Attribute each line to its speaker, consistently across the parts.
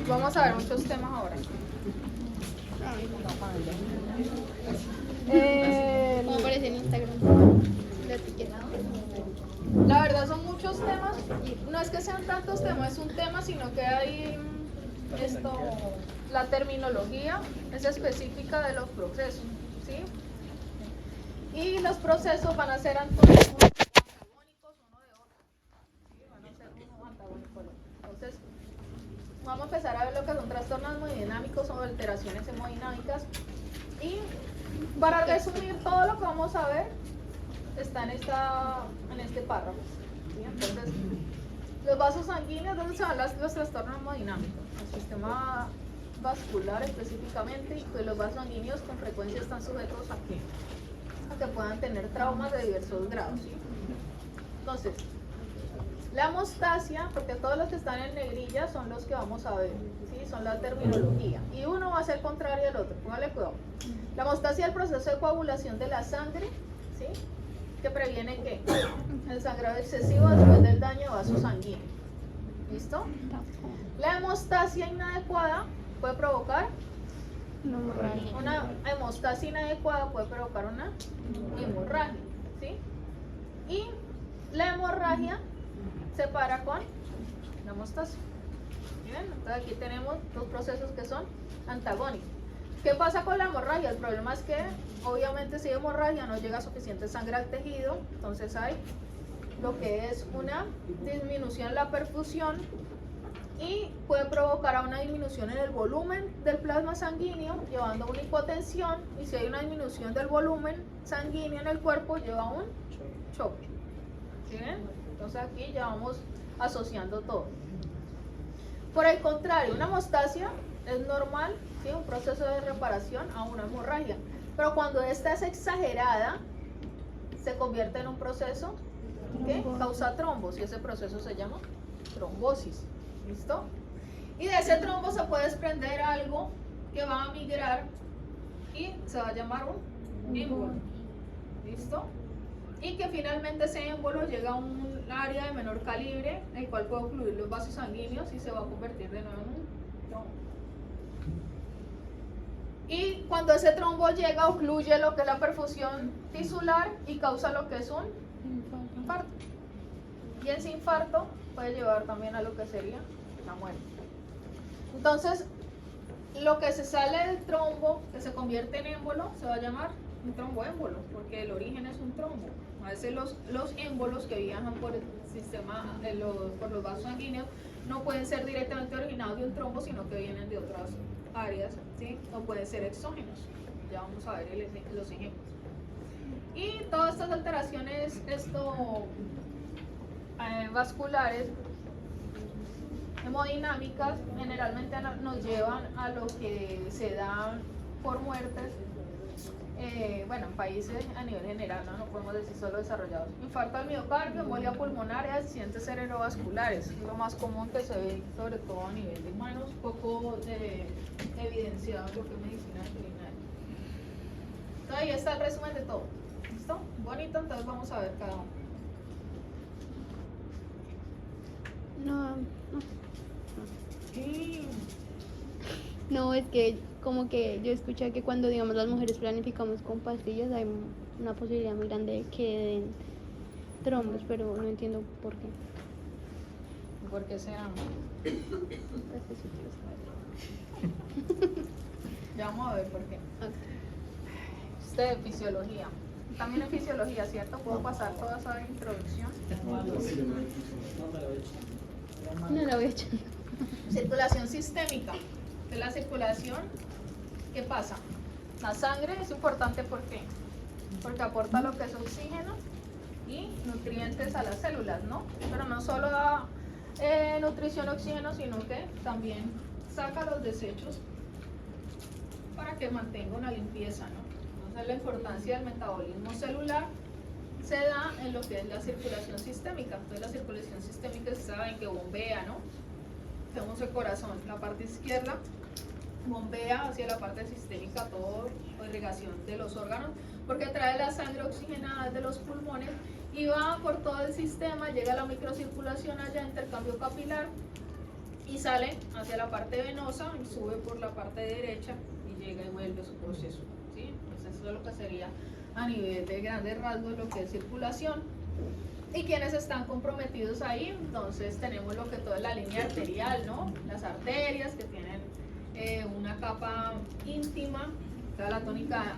Speaker 1: Vamos a ver muchos temas ahora.
Speaker 2: ¿Cómo aparece en Instagram? La etiqueta.
Speaker 1: La verdad son muchos temas, y no es que sean tantos temas, es un tema, sino que hay la terminología es específica de los procesos, ¿sí? Y los procesos van a ser antagónicos uno de otro, ¿sí? Van a ser uno antagónico al otro. Entonces, vamos a empezar a ver lo que son trastornos hemodinámicos o alteraciones hemodinámicas. Y para resumir todo lo que vamos a ver, está en este párrafo, ¿sí? Entonces, los vasos sanguíneos, ¿dónde se van los trastornos hemodinámicos? El sistema vascular específicamente, y pues los vasos sanguíneos con frecuencia están sujetos a que puedan tener traumas de diversos grados, ¿sí? Entonces, la hemostasia, porque todos los que están en negrilla son los que vamos a ver, ¿sí? Son la terminología, y uno va a ser contrario al otro, póngale cuidado. La hemostasia es el proceso de coagulación de la sangre, ¿sí? Que previene ¿qué? El sangrado excesivo después del daño de vasos sanguíneos. ¿Listo? La hemostasia inadecuada puede provocar una hemostasia inadecuada puede provocar una hemorragia, ¿sí? Y la hemorragia se para con la hemostasia. ¿Bien? Entonces aquí tenemos dos procesos que son antagónicos. ¿Qué pasa con la hemorragia? El problema es que obviamente si hay hemorragia no llega suficiente sangre al tejido, entonces hay lo que es una disminución en la perfusión y puede provocar a una disminución en el volumen del plasma sanguíneo, llevando a una hipotensión, y si hay una disminución del volumen sanguíneo en el cuerpo, lleva a un choque. ¿Sí ven? Entonces aquí ya vamos asociando todo. Por el contrario, una hemostasia es normal, ¿sí? Un proceso de reparación a una hemorragia, pero cuando esta es exagerada, se convierte en un proceso que causa trombos, y ese proceso se llama trombosis. ¿Listo? Y de ese trombo se puede desprender algo que va a migrar y se va a llamar un émbolo. ¿Listo? Y que finalmente ese émbolo llega a un área de menor calibre, el cual puede ocluir los vasos sanguíneos y se va a convertir de nuevo en un trombo. Y cuando ese trombo llega, ocluye lo que es la perfusión tisular y causa lo que es un infarto. Y ese infarto puede llevar también a lo que sería la muerte. Entonces, lo que se sale del trombo, que se convierte en émbolo, se va a llamar un tromboémbolo, porque el origen es un trombo. A veces los émbolos que viajan por el sistema, por los vasos sanguíneos, no pueden ser directamente originados de un trombo, sino que vienen de otras áreas, ¿sí? O pueden ser exógenos. Ya vamos a ver los ejemplos. Y todas estas alteraciones vasculares hemodinámicas generalmente nos llevan a lo que se da por muertes, bueno, en países a nivel general, no podemos decir solo desarrollados. Infarto al miocardio, embolia pulmonar y accidentes cerebrovasculares, es lo más común que se ve, sobre todo a nivel de humanos, poco evidenciado en lo que es medicina veterinaria. Entonces ahí está el resumen de todo. ¿Listo? Bonito, entonces vamos a ver cada uno.
Speaker 2: No, es que como que yo escuché que cuando, digamos, las mujeres planificamos con pastillas hay una posibilidad muy grande de que den trombos, pero no entiendo por qué.
Speaker 1: ¿Por qué será? Ya vamos a ver por qué. De fisiología. También en fisiología, ¿cierto? ¿Puedo pasar toda esa introducción?
Speaker 2: No la voy a echar.
Speaker 1: Circulación sistémica. De la circulación, ¿qué pasa? La sangre es importante, ¿por qué? Porque aporta lo que es oxígeno y nutrientes a las células, ¿no? Pero no solo da nutrición, oxígeno, sino que también saca los desechos para que mantenga una limpieza, ¿no? Entonces la importancia del metabolismo celular se da en lo que es la circulación sistémica. Entonces la circulación sistémica, se saben que bombea, ¿no? Tenemos el corazón, la parte izquierda bombea hacia la parte sistémica toda la irrigación de los órganos, porque trae la sangre oxigenada de los pulmones y va por todo el sistema, llega a la microcirculación allá, intercambio capilar, y sale hacia la parte venosa y sube por la parte derecha y llega y vuelve su proceso, ¿sí? Pues eso es lo que sería a nivel de grandes rasgos lo que es circulación. ¿Y quiénes están comprometidos ahí? Entonces tenemos lo que toda la línea arterial, ¿no? Las arterias que tienen una capa íntima, toda la tónica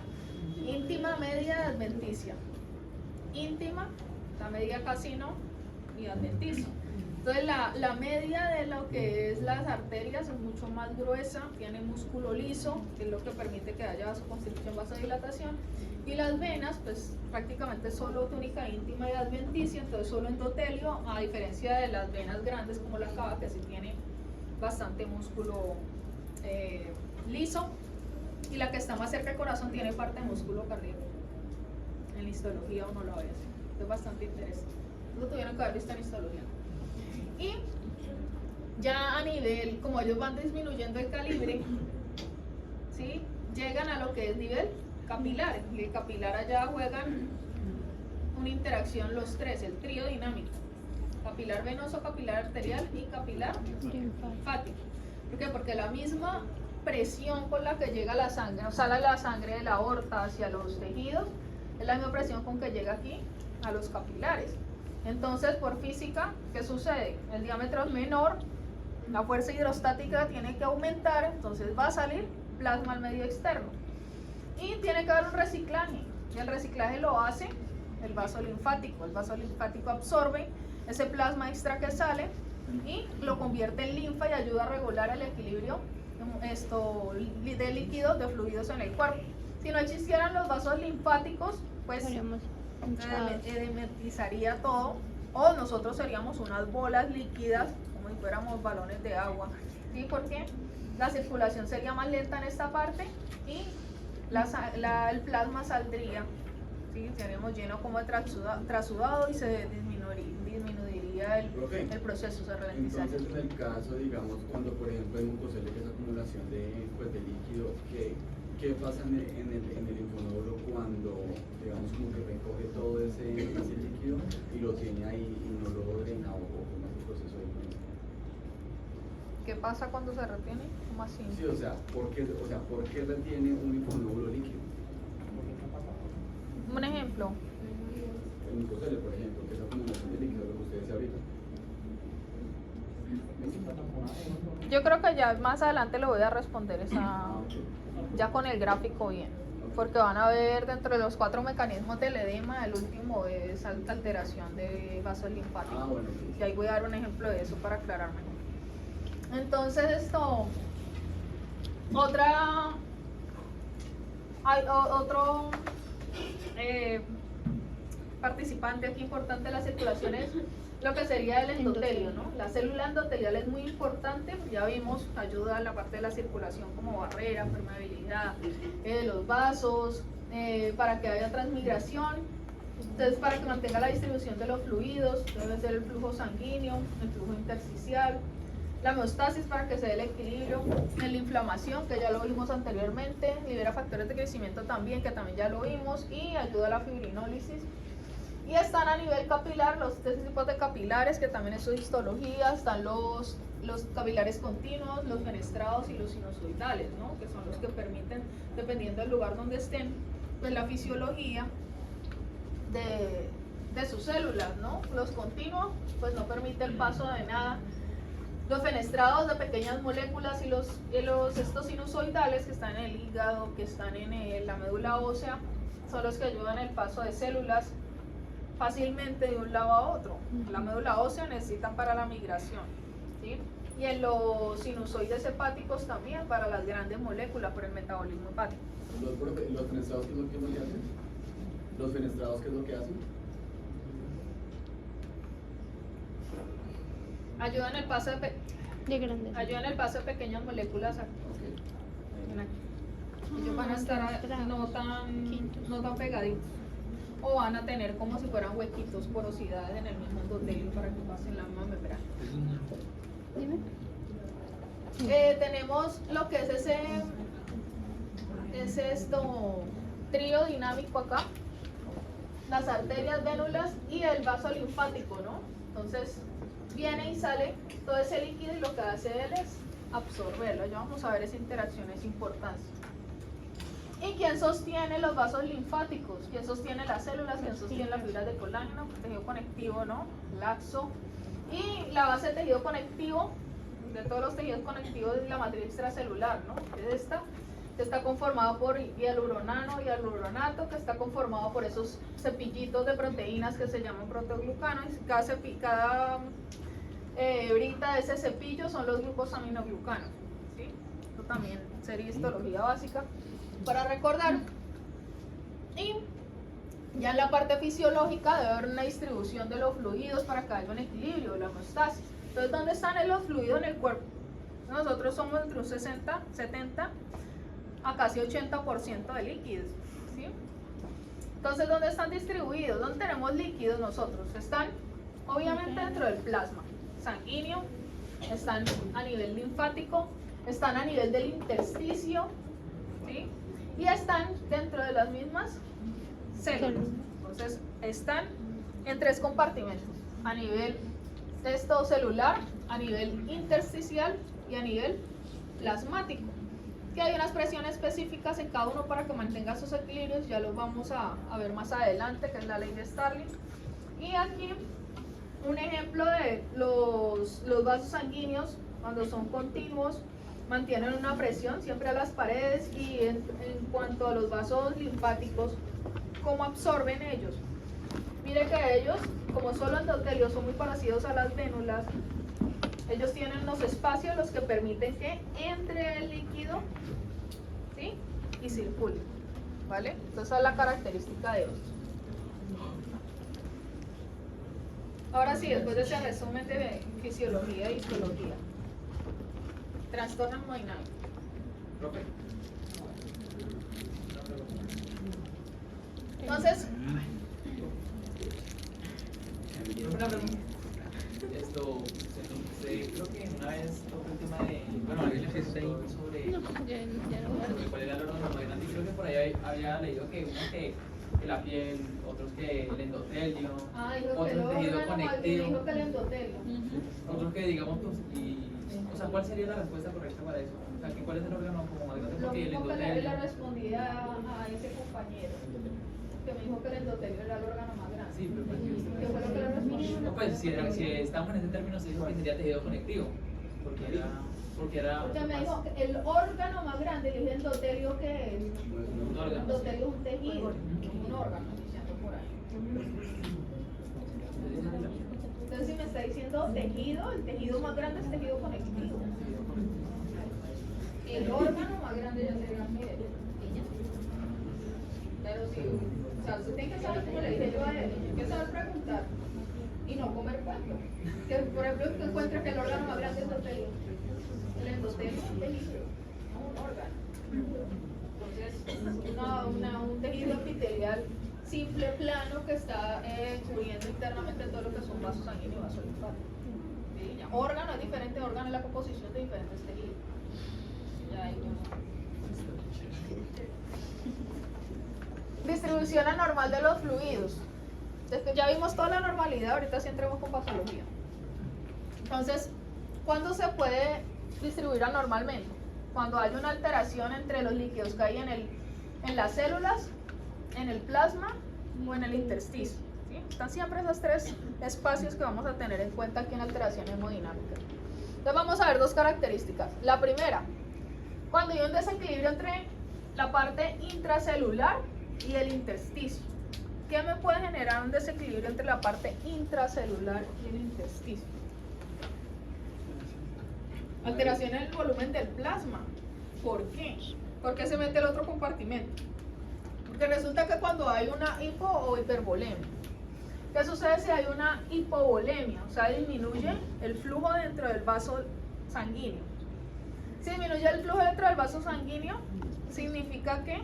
Speaker 1: íntima, media, adventicia. Íntima, la media casi no, y adventicia. Entonces la media de lo que es las arterias es mucho más gruesa, tiene músculo liso, que es lo que permite que haya vasoconstricción, vasodilatación, y las venas, pues prácticamente solo túnica íntima y adventicia, entonces solo endotelio, a diferencia de las venas grandes como la cava, que sí tiene bastante músculo liso, y la que está más cerca del corazón tiene parte de músculo cardíaco. En histología uno lo ve así, es bastante interesante. Lo tuvieron que haber visto en histología. Y ya a nivel, como ellos van disminuyendo el calibre, ¿sí? Llegan a lo que es nivel capilar. Y el capilar allá juegan una interacción los tres, el trío dinámico: capilar venoso, capilar arterial y capilar linfático. ¿Por qué? Porque la misma presión con la que llega la sangre, o sale la sangre de la aorta hacia los tejidos, es la misma presión con que llega aquí a los capilares. Entonces, por física, ¿qué sucede? El diámetro es menor, la fuerza hidrostática tiene que aumentar, entonces va a salir plasma al medio externo. Y tiene que haber un reciclaje, y el reciclaje lo hace el vaso linfático. El vaso linfático absorbe ese plasma extra que sale y lo convierte en linfa y ayuda a regular el equilibrio de líquidos, de fluidos en el cuerpo. Si no existieran los vasos linfáticos, pues edematizaría todo, o nosotros seríamos unas bolas líquidas como si fuéramos balones de agua, ¿sí? Porque la circulación sería más lenta en esta parte y el plasma saldría, ¿sí? Seríamos llenos como de trasudado y se disminuiría el proceso, se ralentizaría.
Speaker 3: Entonces, en el caso, digamos, cuando por ejemplo hay mucosele, que es acumulación de líquido, ¿qué pasa en el linfonódulo cuando, digamos, como que recoge todo ese líquido y lo tiene ahí y no lo drena, o cómo es el proceso de dreno?
Speaker 1: ¿Qué pasa cuando se retiene? ¿Cómo así?
Speaker 3: Sí, o sea, ¿por qué retiene un linfonódulo líquido?
Speaker 1: Un ejemplo.
Speaker 3: El mucosele, por ejemplo, que es acumulación de líquido, lo que usted decía ahorita.
Speaker 1: Yo creo que ya más adelante le voy a responder ya con el gráfico bien, porque van a ver dentro de los 4 mecanismos del edema, el último es alta alteración de vasos linfáticos.
Speaker 3: Bueno,
Speaker 1: y ahí voy a dar un ejemplo de eso para aclarar mejor. Entonces otro participante aquí importante de la circulación es lo que sería el endotelio, ¿no? La célula endotelial es muy importante, ya vimos, ayuda a la parte de la circulación como barrera, permeabilidad de los vasos, para que haya transmigración. Entonces, para que mantenga la distribución de los fluidos, debe ser el flujo sanguíneo, el flujo intersticial, la homeostasis para que se dé el equilibrio, en la inflamación, que ya lo vimos anteriormente, libera factores de crecimiento también, que también ya lo vimos, y ayuda a la fibrinólisis. Y están a nivel capilar los 3 tipos de capilares, que también es su histología. Están los capilares continuos, los fenestrados y los sinusoidales, ¿no? Que son los que permiten, dependiendo del lugar donde estén, pues la fisiología de sus células, ¿no? Los continuos, pues no permite el paso de nada. Los fenestrados de pequeñas moléculas y estos sinusoidales, que están en el hígado, que están en la médula ósea, son los que ayudan el paso de células fácilmente de un lado a otro. La médula ósea necesitan para la migración, ¿sí? Y en los sinusoides hepáticos también para las grandes moléculas, por el metabolismo hepático.
Speaker 3: ¿Los fenestrados qué es lo que hacen? ¿Los fenestrados qué es lo que hacen?
Speaker 1: Ayudan el paso ayudan el paso de pequeñas moléculas aquí. Ellos van a estar no tan pegaditos, o van a tener como si fueran huequitos, porosidades en el mismo endotelio para que pasen la misma membrana. Tenemos lo que es ese trío dinámico acá, las arterias, vénulas y el vaso linfático, ¿no? Entonces viene y sale todo ese líquido y lo que hace él es absorberlo. Ya vamos a ver esa interacción, es importante. ¿Y quién sostiene los vasos linfáticos? ¿Quién sostiene las células? ¿Quién sostiene las fibras de colágeno? Tejido conectivo, ¿no? Laxo. Y la base de tejido conectivo, de todos los tejidos conectivos, es la matriz extracelular, ¿no? Es esta, que está conformado por hialuronano y hialuronato, que está conformado por esos cepillitos de proteínas que se llaman proteoglucano, y cada hebrita de ese cepillo son los glucosaminoglucanos, ¿sí? Esto también sería histología básica para recordar. Y ya en la parte fisiológica debe haber una distribución de los fluidos para que haya un equilibrio de la homeostasis. Entonces, ¿dónde están los fluidos en el cuerpo? Nosotros somos entre un 60, 70 a casi 80% de líquidos, ¿sí? Entonces, ¿dónde están distribuidos? ¿Dónde tenemos líquidos nosotros? Están obviamente dentro del plasma sanguíneo, están a nivel linfático, están a nivel del intersticio, ¿sí? Y están dentro de las mismas células. Entonces, están en 3 compartimentos: a nivel celular, a nivel intersticial y a nivel plasmático. Que hay unas presiones específicas en cada uno para que mantenga esos equilibrios, ya los vamos a ver más adelante, que es la ley de Starling. Y aquí un ejemplo de los vasos sanguíneos, cuando son continuos, mantienen una presión siempre a las paredes. Y en cuanto a los vasos linfáticos, ¿cómo absorben ellos? Mire que ellos, como son los endotelios, son muy parecidos a las vénulas. Ellos tienen unos espacios los que permiten que entre el líquido, ¿sí? Y circule, ¿vale? Entonces esa es la característica de ellos. Ahora sí, después de ese resumen de fisiología y histología, trastorno hemodinámico. Entonces,
Speaker 4: una pregunta. Creo que una vez tocó el tema de, bueno, alguien le preguntó sobre cuál era el órgano más grande, y creo que por ahí había leído que uno que la piel, otros que el endotelio, otros tejido conectivo,
Speaker 1: dijo que el endotelio.
Speaker 4: otros que digamos, pues, o sea, ¿cuál sería la respuesta correcta para eso? O sea, ¿cuál es el órgano como más grande?
Speaker 1: Lo
Speaker 4: Porque el
Speaker 1: mismo que
Speaker 4: endotelio...
Speaker 1: le respondí a ese compañero, que me dijo que el endotelio era el órgano más grande.
Speaker 4: Sí, pero pues,
Speaker 1: ¿Qué fue lo que le respondí?
Speaker 4: no, pues si estamos en ese término, se dijo que sería tejido conectivo, porque era
Speaker 1: Porque me dijo que el órgano más grande, y el endotelio, que es
Speaker 4: un órgano.
Speaker 1: endotelio es un tejido, un órgano, diciendo por ahí. Entonces, si me está diciendo tejido, el tejido más grande es tejido conectivo. El órgano más grande ya sería la piel. Pero sí, o sea, usted tiene que saber, como le dije yo a él, tiene que saber preguntar y no comer cuento. Que, por ejemplo, usted encuentra que el órgano más grande es el endotelio. El endotelio es un tejido, no un órgano. Entonces, un tejido epitelial simple, plano, que está cubriendo internamente todo lo que son vasos sanguíneos y vasos linfáticos. ¿Sí? Ya, órgano es diferente, órgano es la composición de diferentes tejidos. Ya ahí distribución anormal de los fluidos. Después ya vimos toda la normalidad, ahorita sí entremos con patología. Entonces, ¿cuándo se puede distribuir anormalmente? Cuando hay una alteración entre los líquidos que hay en las células, en el plasma o en el intersticio, ¿sí? Están siempre esos 3 espacios que vamos a tener en cuenta aquí en alteración hemodinámica. Entonces vamos a ver 2 características. La primera, cuando hay un desequilibrio entre la parte intracelular y el intersticio. ¿Qué me puede generar un desequilibrio entre la parte intracelular y el intersticio? Alteración en el volumen del plasma. ¿Por qué? ¿Por qué se mete el otro compartimento? Porque resulta que cuando hay una hipo o hipervolemia, ¿qué sucede si hay una hipovolemia? O sea, disminuye el flujo dentro del vaso sanguíneo. Si disminuye el flujo dentro del vaso sanguíneo, significa que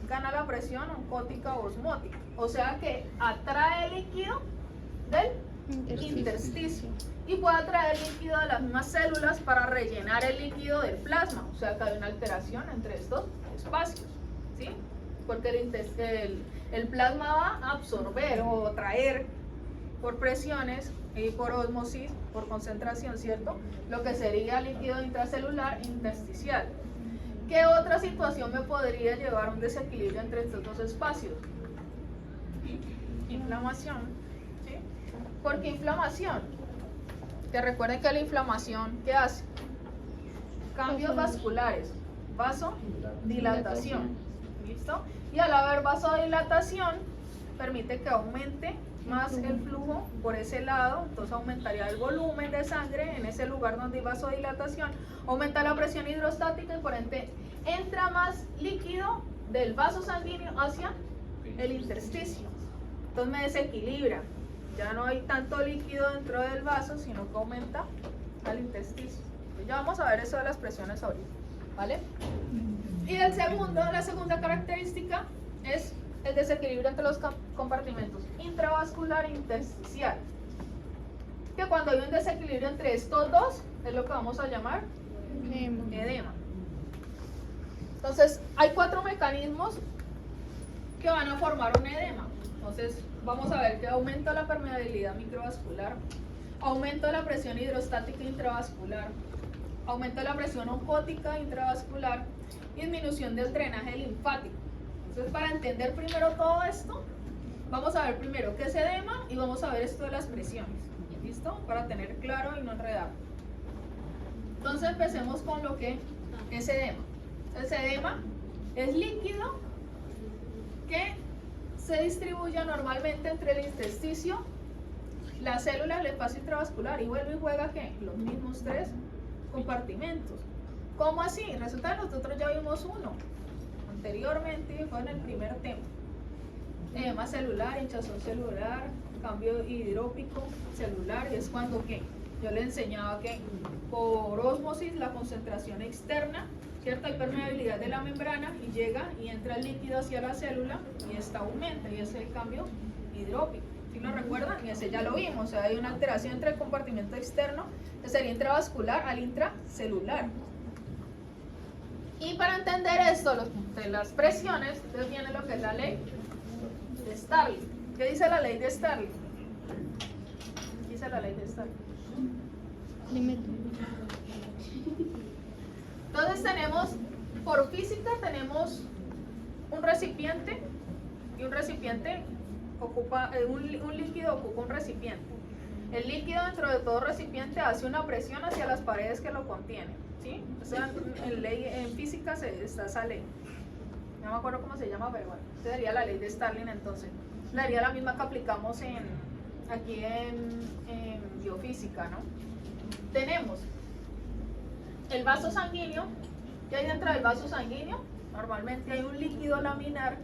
Speaker 1: gana la presión oncótica o osmótica. O sea que atrae el líquido del intersticio y puede atraer el líquido de las mismas células para rellenar el líquido del plasma. O sea que hay una alteración entre estos espacios, ¿sí? porque el plasma va a absorber o traer por presiones y por ósmosis, por concentración, ¿cierto? Lo que sería líquido intracelular intersticial. ¿Qué otra situación me podría llevar a un desequilibrio entre estos dos espacios? Inflamación, ¿sí? ¿Por qué inflamación? Que recuerden que la inflamación, ¿qué hace? Cambios vasculares, vasodilatación, ¿listo? Y al haber vasodilatación, permite que aumente más el flujo por ese lado, entonces aumentaría el volumen de sangre en ese lugar donde hay vasodilatación, aumenta la presión hidrostática y por ende entra más líquido del vaso sanguíneo hacia el intersticio. Entonces me desequilibra, ya no hay tanto líquido dentro del vaso, sino que aumenta al intersticio. Ya vamos a ver eso de las presiones ahorita, ¿vale? Y la segunda característica es el desequilibrio entre los compartimentos intravascular e intersticial. Que cuando hay un desequilibrio entre estos dos, es lo que vamos a llamar edema. Entonces, hay 4 mecanismos que van a formar un edema. Entonces, vamos a ver que aumenta la permeabilidad microvascular, aumenta la presión hidrostática intravascular, aumenta la presión oncótica intravascular, disminución del drenaje linfático. Entonces, para entender primero todo esto, vamos a ver primero qué es edema y vamos a ver esto de las presiones. ¿Listo? Para tener claro y no enredar. Entonces, empecemos con lo que es edema. Entonces, edema es líquido que se distribuye normalmente entre el intersticio, las células del espacio intravascular y vuelve y juega ¿qué? Los mismos 3 compartimentos. ¿Cómo así? Resulta que nosotros ya vimos uno anteriormente, fue en el primer tema. Edema celular, hinchazón celular, cambio hidrópico celular, y es cuando ¿qué? Yo le enseñaba que por ósmosis la concentración externa, ¿cierto? Hay permeabilidad de la membrana y llega y entra el líquido hacia la célula y esta aumenta y ese es el cambio hidrópico. ¿Sí lo recuerdan? Y ese ya lo vimos, o sea, hay una alteración entre el compartimento externo, que sería intravascular, al intracelular. Y para entender esto, de las presiones, entonces viene lo que es la ley de Starling. ¿Qué dice la ley de Starling? ¿Qué dice la ley de Starling?
Speaker 2: Dime tú.
Speaker 1: Entonces tenemos, por física tenemos un recipiente y un recipiente ocupa, un líquido ocupa un recipiente. El líquido dentro de todo recipiente hace una presión hacia las paredes que lo contienen, ¿sí? O sea, en física está esa ley. No me acuerdo cómo se llama, pero bueno, esta sería la ley de Starling entonces. Sería la misma que aplicamos aquí en biofísica, ¿no? Tenemos el vaso sanguíneo. ¿Qué hay dentro del vaso sanguíneo? Normalmente hay un líquido laminar,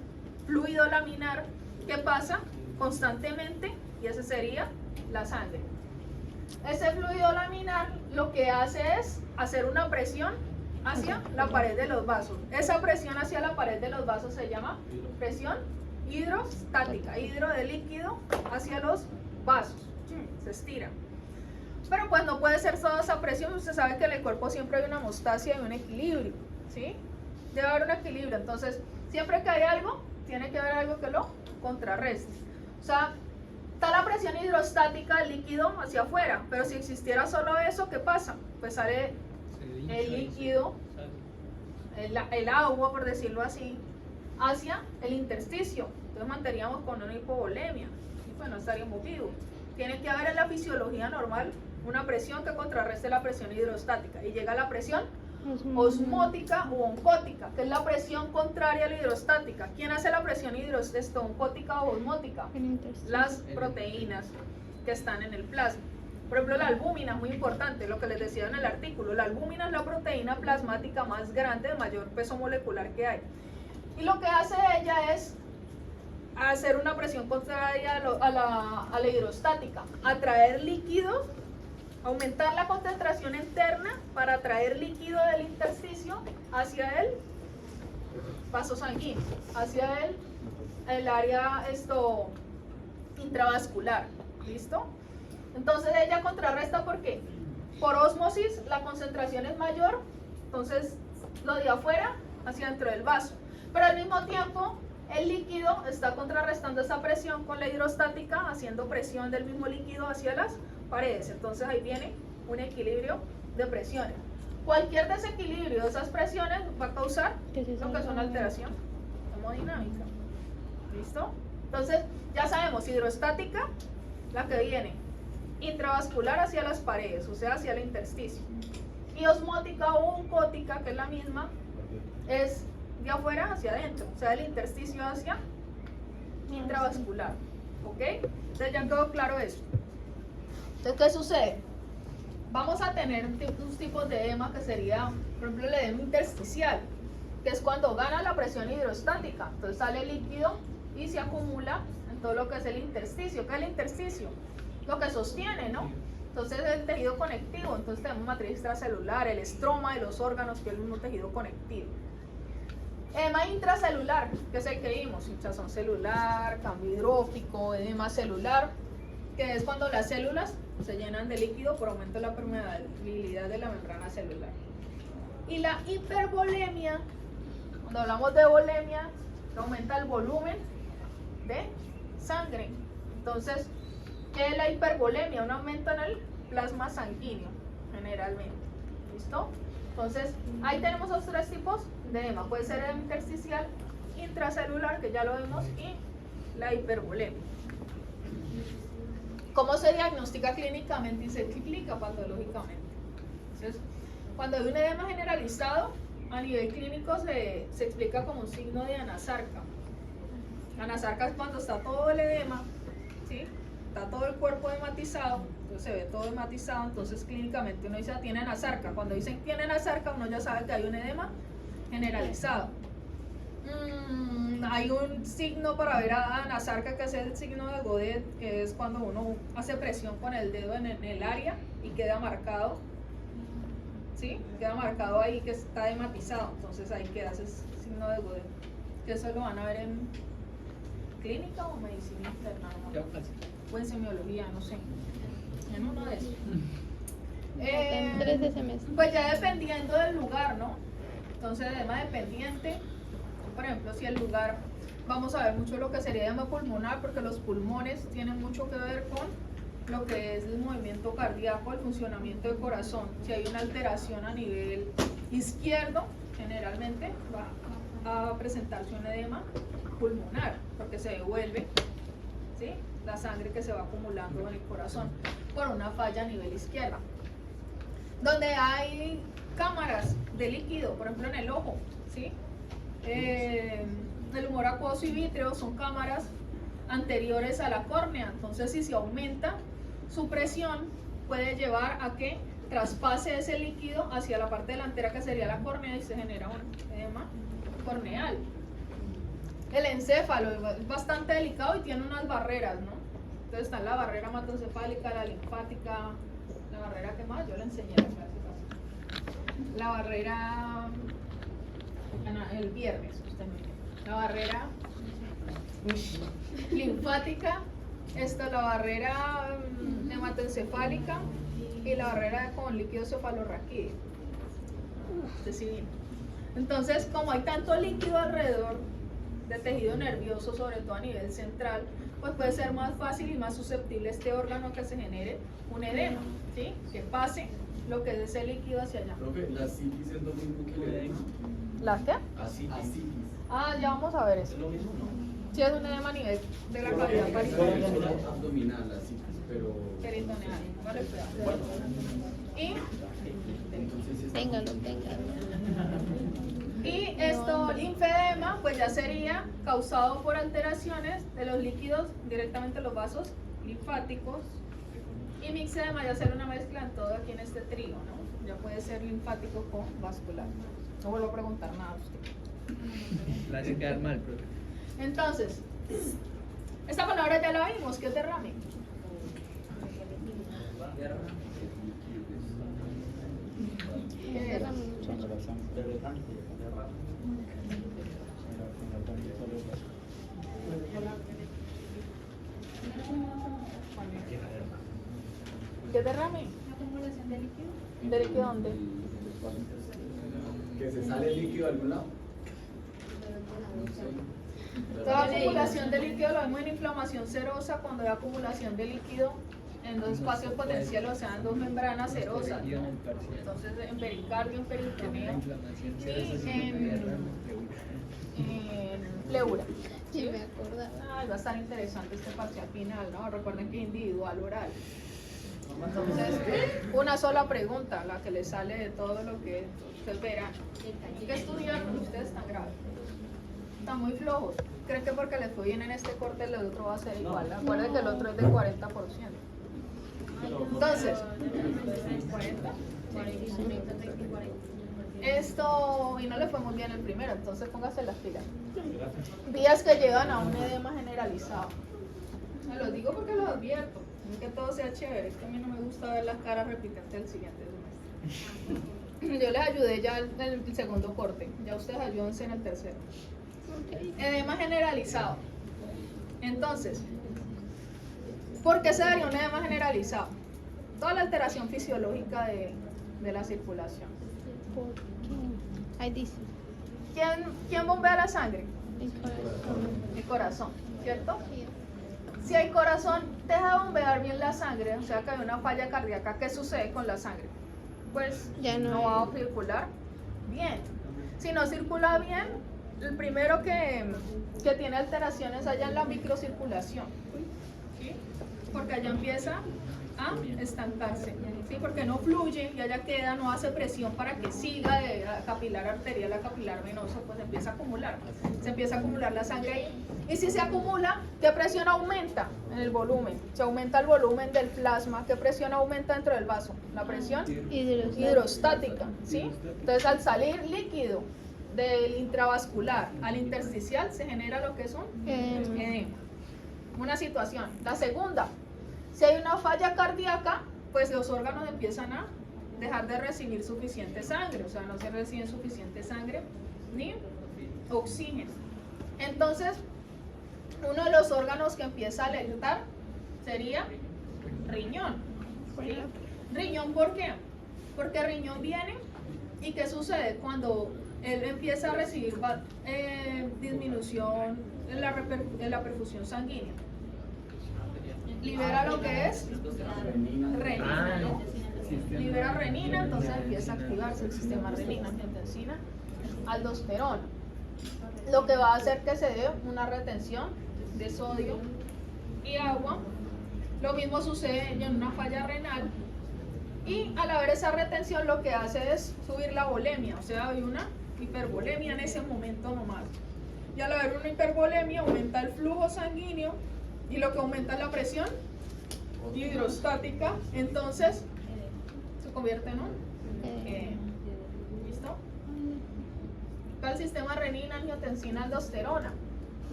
Speaker 1: fluido laminar, que pasa constantemente y ese sería la sangre. Ese fluido laminar lo que hace es hacer una presión hacia la pared de los vasos. Esa presión hacia la pared de los vasos se llama presión hidrostática, hidro de líquido hacia los vasos, se estira. Pero pues no puede ser toda esa presión, usted sabe que en el cuerpo siempre hay una homeostasia y un equilibrio, ¿sí? Debe haber un equilibrio, entonces siempre que hay algo, tiene que haber algo que lo contrarreste. O sea, está la presión hidrostática del líquido hacia afuera, pero si existiera solo eso, ¿qué pasa? Pues sale el líquido, el agua, por decirlo así, hacia el intersticio. Entonces mantendríamos con una hipovolemia y pues no estaríamos vivos. Tiene que haber en la fisiología normal una presión que contrarreste la presión hidrostática y llega la presión osmótica u oncótica, que es la presión contraria a la hidrostática. ¿Quién hace la presión oncótica o osmótica? Las proteínas que están en el plasma. Por ejemplo, la albúmina es muy importante, lo que les decía en el artículo. La albúmina es la proteína plasmática más grande, de mayor peso molecular que hay. Y lo que hace ella es hacer una presión contraria a la hidrostática, atraer líquidos, aumentar la concentración interna para atraer líquido del intersticio hacia el vaso sanguíneo, hacia el área intravascular. ¿Listo? Entonces ella contrarresta, ¿por qué? Por ósmosis la concentración es mayor, entonces lo de afuera hacia dentro del vaso, pero al mismo tiempo El líquido está contrarrestando esa presión con la hidrostática, haciendo presión del mismo líquido hacia las paredes. Entonces ahí viene un equilibrio de presiones. Cualquier desequilibrio de esas presiones va a causar lo que es una alteración hemodinámica. ¿Listo? Entonces ya sabemos, hidrostática, la que viene intravascular hacia las paredes, o sea, hacia el intersticio. Y osmótica o oncótica, que es la misma, es de afuera hacia adentro, o sea, del intersticio hacia intravascular. ¿Ok? Entonces ya quedó claro eso. Entonces, ¿qué sucede? Vamos a tener unos tipos de edema que sería, por ejemplo, el edema intersticial, que es cuando gana la presión hidrostática. Entonces sale líquido y se acumula en todo lo que es el intersticio. ¿Qué es el intersticio? Lo que sostiene, ¿no? Entonces el tejido conectivo. Entonces tenemos matriz extracelular, el estroma de los órganos, que es el mismo tejido conectivo. Edema intracelular, que es el que vimos, hinchazón celular, cambio hidrópico, edema celular, que es cuando las células se llenan de líquido por aumento de la permeabilidad de la membrana celular. Y la hipervolemia, cuando hablamos de volemia, aumenta el volumen de sangre. Entonces, ¿qué es la hipervolemia? Un aumento en el plasma sanguíneo, generalmente. ¿Listo? Entonces, ahí tenemos los tres tipos de edema. Puede ser edema intersticial, intracelular, que ya lo vimos, y la hipervolemia. ¿Cómo se diagnostica clínicamente y se explica patológicamente? Entonces, cuando hay un edema generalizado, a nivel clínico se explica como un signo de anasarca. Anasarca es cuando está todo el edema, ¿sí? Está todo el cuerpo hematizado, entonces se ve todo hematizado, entonces clínicamente uno dice, tiene anasarca. Cuando dicen tiene anasarca, uno ya sabe que hay un edema generalizado. Hay un signo para ver a anasarca, que es el signo de Godet, que es cuando uno hace presión con el dedo en el área y queda marcado, ¿sí? Queda marcado ahí que está hematizado, entonces ahí queda ese signo de Godet, que eso lo van a ver en clínica o medicina interna, ¿no? O en semiología, no sé, en uno de esos.
Speaker 2: En 3 de semestre.
Speaker 1: Pues ya dependiendo del lugar, ¿no? Entonces edema dependiente, por ejemplo, si el lugar, vamos a ver mucho lo que sería edema pulmonar, porque los pulmones tienen mucho que ver con lo que es el movimiento cardíaco, el funcionamiento del corazón. Si hay una alteración a nivel izquierdo, generalmente va a presentarse un edema pulmonar, porque se devuelve, ¿sí?, la sangre que se va acumulando en el corazón por una falla a nivel izquierdo. Donde hay cámaras de líquido, por ejemplo en el ojo, ¿sí? El humor acuoso y vítreo son cámaras anteriores a la córnea, entonces si se aumenta su presión puede llevar a que traspase ese líquido hacia la parte delantera, que sería la córnea, y se genera un edema corneal. El encéfalo es bastante delicado y tiene unas barreras, ¿no? Entonces está la barrera hematoencefálica, la linfática, la barrera que más, yo le enseñé en la clase pasada. La barrera, el viernes, usted me dijo. La barrera linfática, la barrera hematoencefálica y la barrera con líquido cefalorraquídeo. Entonces, como hay tanto líquido alrededor de tejido nervioso, sobre todo a nivel central, pues puede ser más fácil y más susceptible este órgano que se genere un edema, ¿sí? Que pase lo que es ese líquido hacia allá.
Speaker 3: Profe, la citis es lo mismo que el edema.
Speaker 1: ¿La qué?
Speaker 3: Asitis.
Speaker 1: Ah, ya vamos a ver eso.
Speaker 3: Es lo mismo, ¿no?
Speaker 1: Sí, es un edema a nivel de la cavidad
Speaker 3: Es
Speaker 1: parietal.
Speaker 3: solo abdominal, la citis, pero...
Speaker 1: Peritoneal, vale,
Speaker 3: Bueno,
Speaker 1: y
Speaker 3: entonces...
Speaker 2: Téngalo.
Speaker 1: Y esto, linfedema, pues ya sería causado por alteraciones de los líquidos directamente en los vasos linfáticos. Y mixedema ya será una mezcla en todo aquí en este trío, ¿no? Ya puede ser linfático con vascular. No vuelvo a preguntar nada a usted.
Speaker 4: La hace quedar mal, profe.
Speaker 1: Entonces, esta palabra ya la vimos, ¿qué es derrame? ¿Qué es? ¿Qué derrame?
Speaker 5: ¿Una acumulación de líquido?
Speaker 1: ¿De líquido dónde?
Speaker 3: Que se sale el líquido de algún lado.
Speaker 1: Toda acumulación de líquido lo vemos en inflamación serosa cuando hay acumulación de líquido en dos espacios potenciales, o sea, en dos membranas serosas, ¿no? Entonces, en pericardio, en peritoneo y en pleura.
Speaker 2: Sí, me acordaba.
Speaker 1: Ay, va a estar interesante este parcial final, ¿no? Recuerden que es individual oral. Entonces, una sola pregunta, la que les sale de todo lo que ustedes verán. ¿Qué estudiaron ustedes tan grave? Están muy flojos. ¿Creen que porque les fue bien en este corte el otro va a ser igual? Acuérdense que el otro es de 40%. Entonces, 40. Esto, y no le fue muy bien el primero, entonces póngase las pilas. Vías que llevan a un edema generalizado. Me lo digo porque lo advierto. No es que todo sea chévere, es que a mí no me gusta ver las caras repitentes del siguiente semestre. Yo les ayudé ya en el segundo corte, ya ustedes ayúdense en el tercero. Edema generalizado. Entonces, ¿por qué se daría un edema generalizado? Toda la alteración fisiológica de la circulación.
Speaker 2: ¿Por qué? Ahí dice.
Speaker 1: ¿Quién bombea la sangre?
Speaker 2: El corazón.
Speaker 1: El corazón, ¿cierto? Si el corazón deja de bombear bien la sangre, o sea que hay una falla cardíaca, ¿qué sucede con la sangre? Pues
Speaker 2: Ya no
Speaker 1: va a circular bien. Si no circula bien, el primero que tiene alteraciones allá en la microcirculación, ¿sí? Porque allá empieza a estancarse, ¿sí? Porque no fluye y allá queda, no hace presión para que siga de la capilar arterial a capilar venoso, pues empieza a acumular, se empieza a acumular la sangre ahí. Y si se acumula, ¿qué presión aumenta en el volumen? Se aumenta el volumen del plasma, ¿qué presión aumenta dentro del vaso? La presión hidrostática, ¿sí? Entonces al salir líquido del intravascular al intersticial se genera lo que es un edema. Una situación. La segunda, si hay una falla cardíaca, pues los órganos empiezan a dejar de recibir suficiente sangre, o sea, no se recibe suficiente sangre ni oxígeno. Entonces, uno de los órganos que empieza a alertar sería riñón. ¿Sí? Riñón, ¿por qué? Porque riñón viene y ¿qué sucede? Cuando él empieza a recibir disminución en la perfusión sanguínea, libera lo que es renina, ¿no? Libera renina, entonces empieza a activarse el sistema renina, angiotensina, aldosterona, lo que va a hacer que se dé una retención de sodio y agua. Lo mismo sucede en una falla renal y al haber esa retención lo que hace es subir la volemia, o sea, hay una hipervolemia en ese momento nomás. Y al haber una hipervolemia aumenta el flujo sanguíneo y lo que aumenta es la presión hidrostática, entonces se convierte en un ¿listo? Está el sistema renina, angiotensina, aldosterona.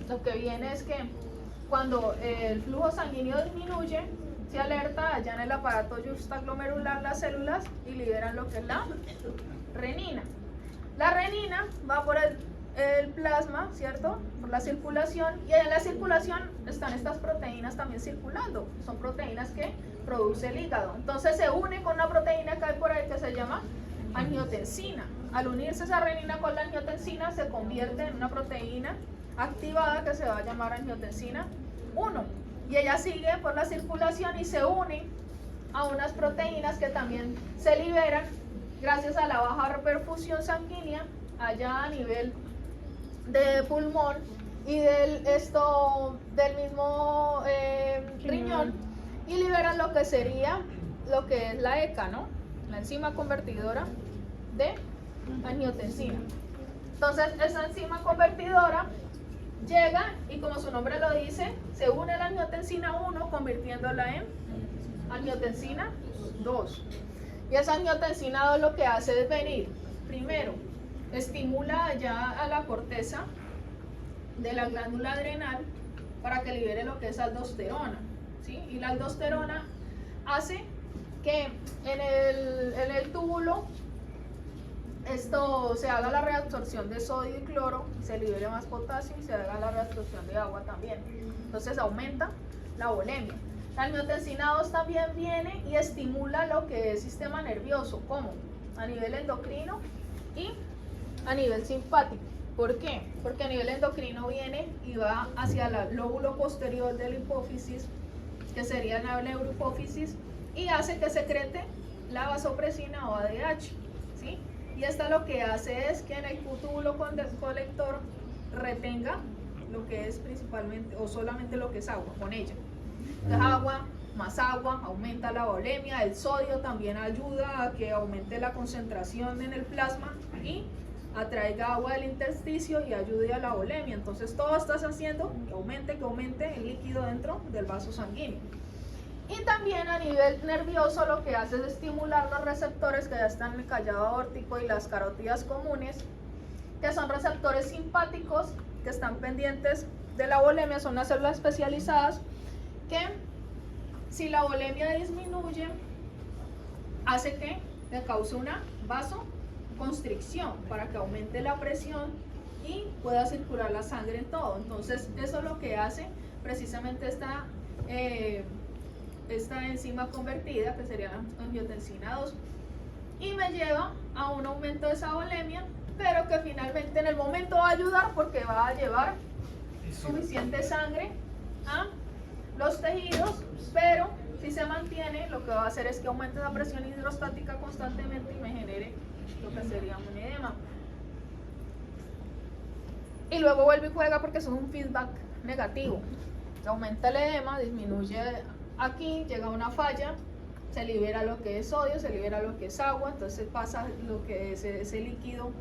Speaker 1: Lo que viene es que cuando el flujo sanguíneo disminuye, se alerta allá en el aparato juxtaglomerular las células y liberan lo que es la renina. La renina va por el plasma, ¿cierto? Por la circulación, y en la circulación están estas proteínas también circulando. Son proteínas que produce el hígado. Entonces se une con una proteína que hay por ahí que se llama angiotensina. Al unirse esa renina con la angiotensina se convierte en una proteína activada que se va a llamar angiotensina 1. Y ella sigue por la circulación y se une a unas proteínas que también se liberan gracias a la baja perfusión sanguínea allá a nivel de pulmón y del mismo riñón, y liberan lo que sería lo que es la ECA, ¿no? La enzima convertidora de angiotensina. Entonces esa enzima convertidora llega y, como su nombre lo dice, se une a la angiotensina 1 convirtiéndola en angiotensina 2. Y esa angiotensina 2 lo que hace es venir, primero, estimula allá a la corteza de la glándula adrenal para que libere lo que es aldosterona, ¿sí? Y la aldosterona hace que en el túbulo esto se haga la reabsorción de sodio y cloro, se libere más potasio y se haga la reabsorción de agua también. Entonces aumenta la volemia. La angiotensina 2 también viene y estimula lo que es sistema nervioso, ¿cómo? A nivel endocrino y a nivel simpático. ¿Por qué? Porque a nivel endocrino viene y va hacia el lóbulo posterior de la hipófisis, que sería la neurohipófisis, y hace que secrete la vasopresina o ADH, ¿sí? Y esta lo que hace es que en el túbulo colector retenga lo que es principalmente o solamente lo que es agua con ella. Entonces agua más agua aumenta la volemia, el sodio también ayuda a que aumente la concentración en el plasma y atraiga agua del intersticio y ayude a la volemia. Entonces todo estás haciendo que aumente el líquido dentro del vaso sanguíneo. Y también a nivel nervioso lo que hace es estimular los receptores que ya están en el callado aórtico y las carótidas comunes, que son receptores simpáticos que están pendientes de la volemia, son las células especializadas que si la volemia disminuye hace que le cause una vasoconstricción para que aumente la presión y pueda circular la sangre en todo. Entonces eso es lo que hace precisamente esta enzima convertida, que sería la angiotensina 2, y me lleva a un aumento de esa volemia, pero que finalmente en el momento va a ayudar porque va a llevar suficiente sangre a los tejidos, pero si se mantiene lo que va a hacer es que aumente la presión hidrostática constantemente y me genere lo que sería un edema. Y luego vuelve y juega porque eso es un feedback negativo. Aumenta el edema, disminuye aquí, llega a una falla, se libera lo que es sodio, se libera lo que es agua, entonces pasa lo que es ese líquido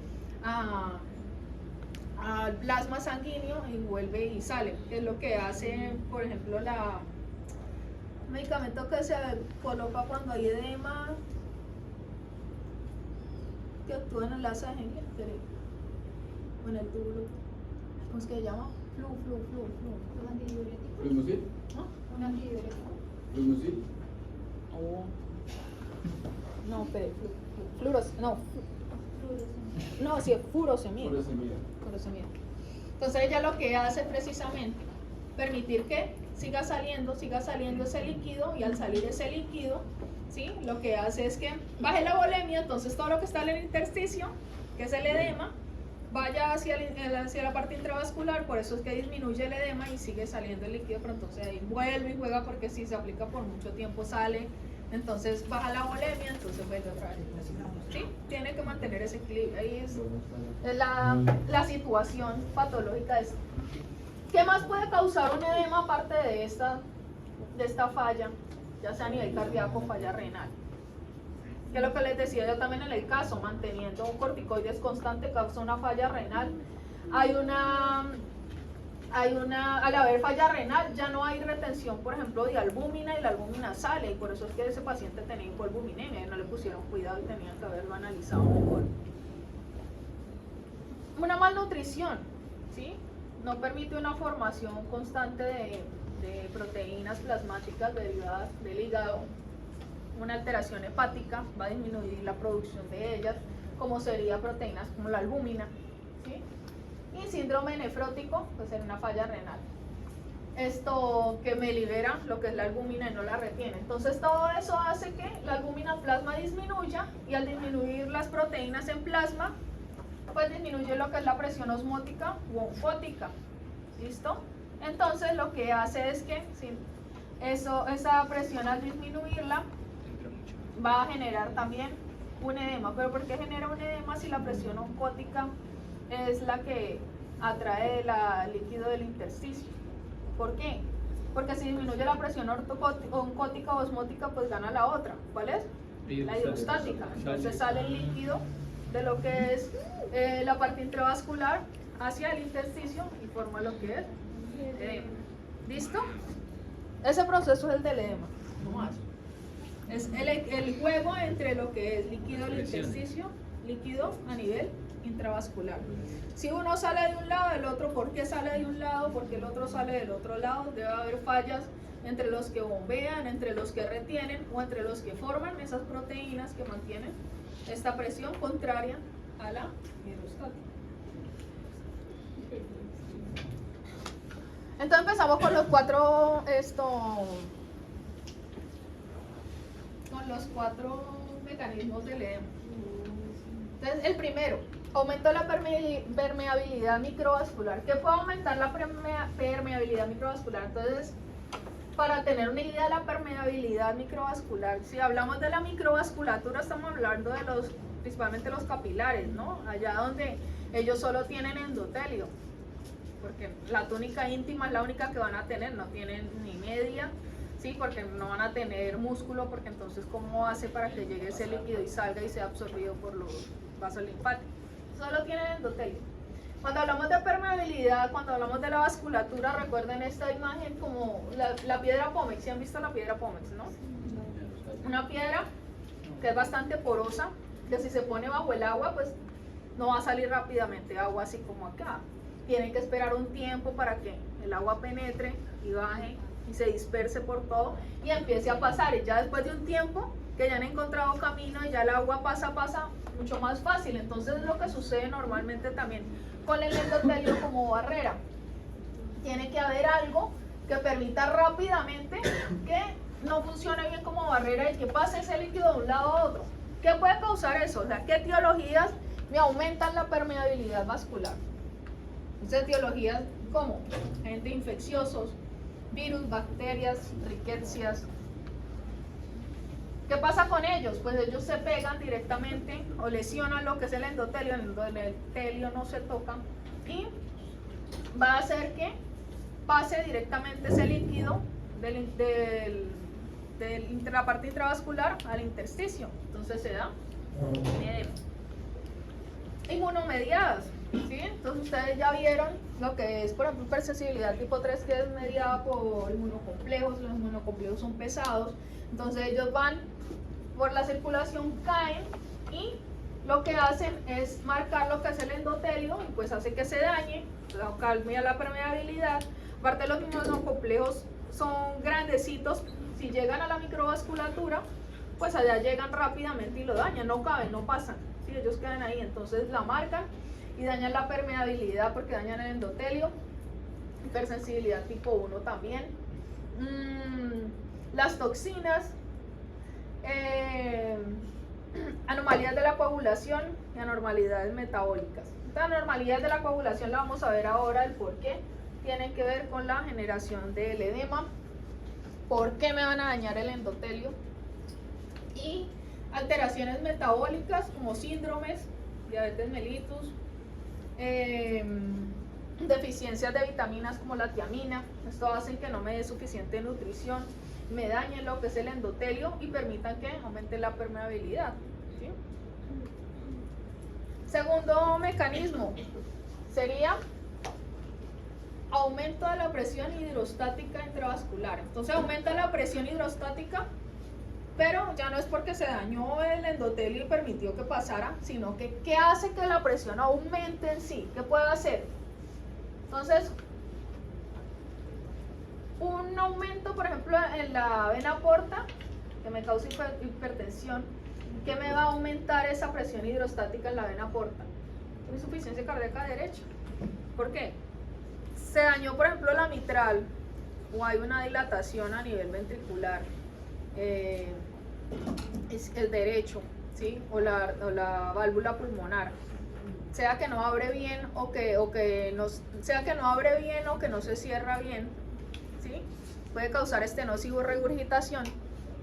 Speaker 1: al plasma sanguíneo y vuelve y sale, que es lo que hace, por ejemplo, el medicamento que se coloca cuando hay edema, que actúa en el asa de Henle, o en el túbulo, ¿cómo es que se llama?
Speaker 2: ¿Un antidiurético?
Speaker 3: ¿Flumosil?
Speaker 1: ¿No?
Speaker 2: ¿Un antidiurético?
Speaker 3: ¿Flumosil?
Speaker 1: No, pero no, sí, es furosemida. Furosemida. Entonces ella lo que hace precisamente permitir que siga saliendo ese líquido, y al salir ese líquido, ¿sí? Lo que hace es que baje la volemia, entonces todo lo que está en el intersticio, que es el edema, vaya hacia la parte intravascular, por eso es que disminuye el edema y sigue saliendo el líquido, pero entonces ahí vuelve y juega porque si se aplica por mucho tiempo sale, entonces baja la volemia, entonces vuelve otra vez. ¿Sí? Tiene que mantener ese equilibrio, ahí es la situación patológica de esto. ¿Qué más puede causar un edema aparte de esta falla, ya sea a nivel cardíaco o falla renal? Que es lo que les decía yo también en el caso, manteniendo un corticoides constante causa una falla renal. Al haber falla renal ya no hay retención, por ejemplo, de albúmina, y la albúmina sale, y por eso es que ese paciente tenía hipoalbuminemia y no le pusieron cuidado y tenían que haberlo analizado mejor. Una malnutrición, ¿sí? No permite una formación constante de proteínas plasmáticas derivadas del hígado. Una alteración hepática va a disminuir la producción de ellas, como sería proteínas como la albúmina, ¿sí? Y síndrome nefrótico, pues sería una falla renal. Esto que me libera lo que es la albúmina y no la retiene. Entonces todo eso hace que la albúmina plasma disminuya, y al disminuir las proteínas en plasma, pues disminuye lo que es la presión osmótica u onfótica. ¿Listo? Entonces lo que hace es que esa presión, al disminuirla, va a generar también un edema. ¿Pero por qué genera un edema si la presión oncótica es la que atrae el líquido del intersticio? ¿Por qué? Porque si disminuye la presión oncótica o osmótica, pues gana la otra. ¿Cuál es? La hidrostática. Entonces sale el líquido de lo que es la parte intravascular hacia el intersticio y forma lo que es edema. ¿Listo? Ese proceso es el del edema. No más. Es el juego entre lo que es líquido del intersticio, líquido a nivel intravascular. Si uno sale de un lado, el otro, ¿por qué sale de un lado? Porque el otro sale del otro lado. Debe haber fallas entre los que bombean, entre los que retienen o entre los que forman esas proteínas que mantienen esta presión contraria a la hidrostática. Entonces empezamos con los cuatro mecanismos del edema. Entonces, el primero, aumento de la permeabilidad microvascular. ¿Qué puede aumentar la permeabilidad microvascular? Entonces, para tener una idea de la permeabilidad microvascular, si hablamos de la microvasculatura, estamos hablando de principalmente los capilares, ¿no? Allá donde ellos solo tienen endotelio, porque la túnica íntima es la única que van a tener, no tienen ni media, ¿sí? Porque no van a tener músculo, porque entonces ¿cómo hace para que llegue ese líquido y salga y sea absorbido por los vasos linfáticos? Solo tienen endotelio. Cuando hablamos de permeabilidad, cuando hablamos de la vasculatura, recuerden esta imagen como la piedra pómex. ¿Sí han visto la piedra pómex, no? Una piedra que es bastante porosa, que si se pone bajo el agua, pues no va a salir rápidamente agua así como acá. Tienen que esperar un tiempo para que el agua penetre y baje y se disperse por todo y empiece a pasar. Y ya después de un tiempo que ya han encontrado camino y ya el agua pasa mucho más fácil. Entonces es lo que sucede normalmente también con el endotelio como barrera. Tiene que haber algo que permita rápidamente que no funcione bien como barrera y que pase ese líquido de un lado a otro. ¿Qué puede causar eso? O sea, ¿qué etiologías me aumentan la permeabilidad vascular? Entonces, etiologías como agentes infecciosos, virus, bacterias, riquecias. ¿Qué pasa con ellos? Pues ellos se pegan directamente o lesionan lo que es el endotelio, el endotelio no se toca y va a hacer que pase directamente ese líquido de la parte intravascular al intersticio. Entonces se da edema. Inmunomediadas, ¿sí? Entonces ustedes ya vieron lo que es, por ejemplo, hipersensibilidad tipo 3, que es mediada por inmunocomplejos. Los inmunocomplejos son pesados, entonces ellos van por la circulación, caen y lo que hacen es marcar lo que es el endotelio y pues hace que se dañe, cambia la permeabilidad. Aparte, los inmunocomplejos son grandecitos, si llegan a la microvasculatura, pues allá llegan rápidamente y lo dañan, no caben, no pasan, ¿sí? Ellos quedan ahí, entonces la marcan y dañan la permeabilidad porque dañan el endotelio. Hipersensibilidad tipo 1 también. Las toxinas, anomalías de la coagulación y anormalidades metabólicas. Esta anormalidad de la coagulación la vamos a ver ahora, el por qué. Tienen que ver con la generación del edema, por qué me van a dañar el endotelio, y alteraciones metabólicas como síndromes, diabetes mellitus, deficiencias de vitaminas como la tiamina. Esto hace que no me dé suficiente nutrición, me dañen lo que es el endotelio y permitan que aumente la permeabilidad, ¿sí? Segundo mecanismo sería aumento de la presión hidrostática intravascular. Entonces aumenta la presión hidrostática, pero ya no es porque se dañó el endotelio y permitió que pasara, sino que ¿qué hace que la presión aumente en sí? ¿Qué puede hacer? Entonces, un aumento, por ejemplo, en la vena porta, que me causa hipertensión, ¿qué me va a aumentar esa presión hidrostática en la vena porta? Insuficiencia cardíaca derecha. ¿Por qué? Se dañó, por ejemplo, la mitral, o hay una dilatación a nivel ventricular, es el derecho, ¿sí? o la válvula pulmonar, sea que no abre bien o que no se cierra bien, ¿sí? Puede causar estenosis o regurgitación.